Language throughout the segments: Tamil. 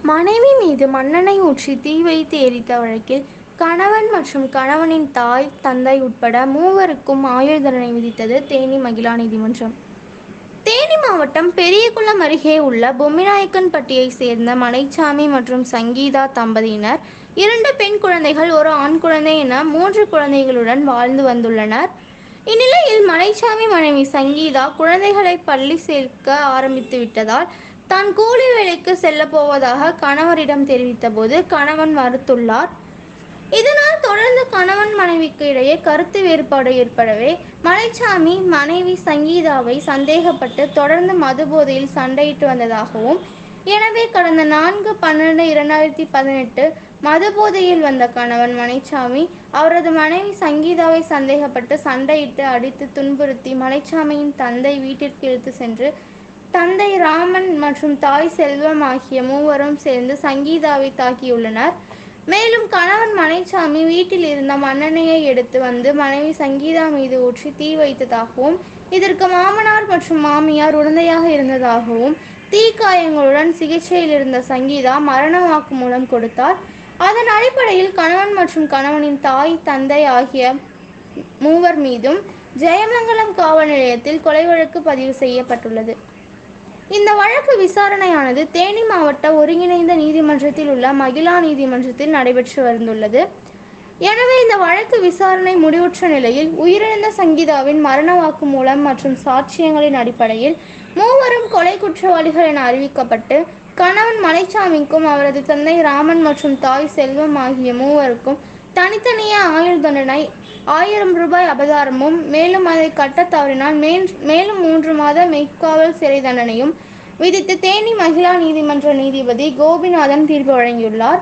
மனைவி மீது மண்ணெண்ணெய் ஊற்றி தீ வைத்து எரித்த வழக்கில் கணவன் மற்றும் கணவனின் தாய் தந்தை உட்பட மூவருக்கும் ஆயுள் தண்டனை விதித்தது தேனி மகிளா நீதிமன்றம். தேனி மாவட்டம் பெரியகுளம் அருகே உள்ள பொம்மிநாயக்கன்பட்டியை சேர்ந்த மலைச்சாமி மற்றும் சங்கீதா தம்பதியினர் 2 பெண் குழந்தைகள், 1 ஆண் குழந்தை என 3 குழந்தைகளுடன் வாழ்ந்து வந்துள்ளனர். இந்நிலையில் மலைச்சாமி மனைவி சங்கீதா குழந்தைகளை பள்ளி சேர்க்க ஆரம்பித்து விட்டதால் தான் கூலி வேலைக்கு செல்ல போவதாக கணவரிடம் தெரிவித்த போது கணவன் மறுத்துள்ளார். இதனால் தொடர்ந்து கணவன் மனைவிக்கு இடையே கருத்து வேறுபாடு ஏற்படவே மலைச்சாமி மனைவி சங்கீதாவை சந்தேகப்பட்டு தொடர்ந்து மது போதையில் சண்டையிட்டு வந்ததாகவும், எனவே கடந்த 4/12/2018 மது போதையில் வந்த கணவன் மலைச்சாமி அவரது மனைவி சங்கீதாவை சந்தேகப்பட்டு சண்டையிட்டு அடித்து துன்புறுத்தி மலைச்சாமியின் தந்தை வீட்டிற்கு இழுத்து சென்று தந்தை ராமன் மற்றும் தாய் செல்வம் ஆகிய மூவரும் சேர்ந்து சங்கீதாவை தாக்கியுள்ளனர். மேலும் கணவன் மலைச்சாமி வீட்டில் இருந்த மண்ணெண்ணெயை எடுத்து வந்து மனைவி சங்கீதா மீது ஊற்றி தீ வைத்ததாகவும், இதற்கு மாமனார் மற்றும் மாமியார் உடந்தையாக இருந்ததாகவும், தீக்காயங்களுடன் சிகிச்சையில் இருந்த சங்கீதா மரண வாக்குமூலம் கொடுத்தார். அதன் அடிப்படையில் கணவன் மற்றும் கணவனின் தாய் தந்தை ஆகிய மூவர் மீதும் ஜெயமங்கலம் காவல் நிலையத்தில் கொலை வழக்கு பதிவு செய்யப்பட்டுள்ளது. இந்த வழக்கு விசாரணையானது தேனி மாவட்ட ஒருங்கிணைந்த நீதிமன்றத்தில் உள்ள மகிளா நீதிமன்றத்தில் நடைபெற்று வந்துள்ளது. எனவே இந்த வழக்கு விசாரணை முடிவுற்ற நிலையில் உயிரிழந்த சங்கீதாவின் மரண வாக்குமூலம் மற்றும் சாட்சியங்களின் அடிப்படையில் மூவரும் கொலை குற்றவாளிகள் என அறிவிக்கப்பட்டு கணவன் மலைச்சாமிக்கும் அவரது தந்தை ராமன் மற்றும் தாய் செல்வம் ஆகிய மூவருக்கும் தனித்தனியே ஆயுள் தண்டனை, 1000 ரூபாய் அபராதமும், மேலும் அதை கட்ட தவறினால் மேலும் 3 மாத மெய்க்காவல் சிறை தண்டனையும் விதித்து தேனி மகிளா நீதிமன்ற நீதிபதி கோபிநாதன் தீர்ப்பு வழங்கியுள்ளார்.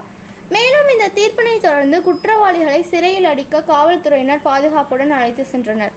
மேலும் இந்த தீர்ப்பினை தொடர்ந்து குற்றவாளிகளை சிறையில் அடைக்க காவல்துறையினர் பாதுகாப்புடன் அழைத்து சென்றனர்.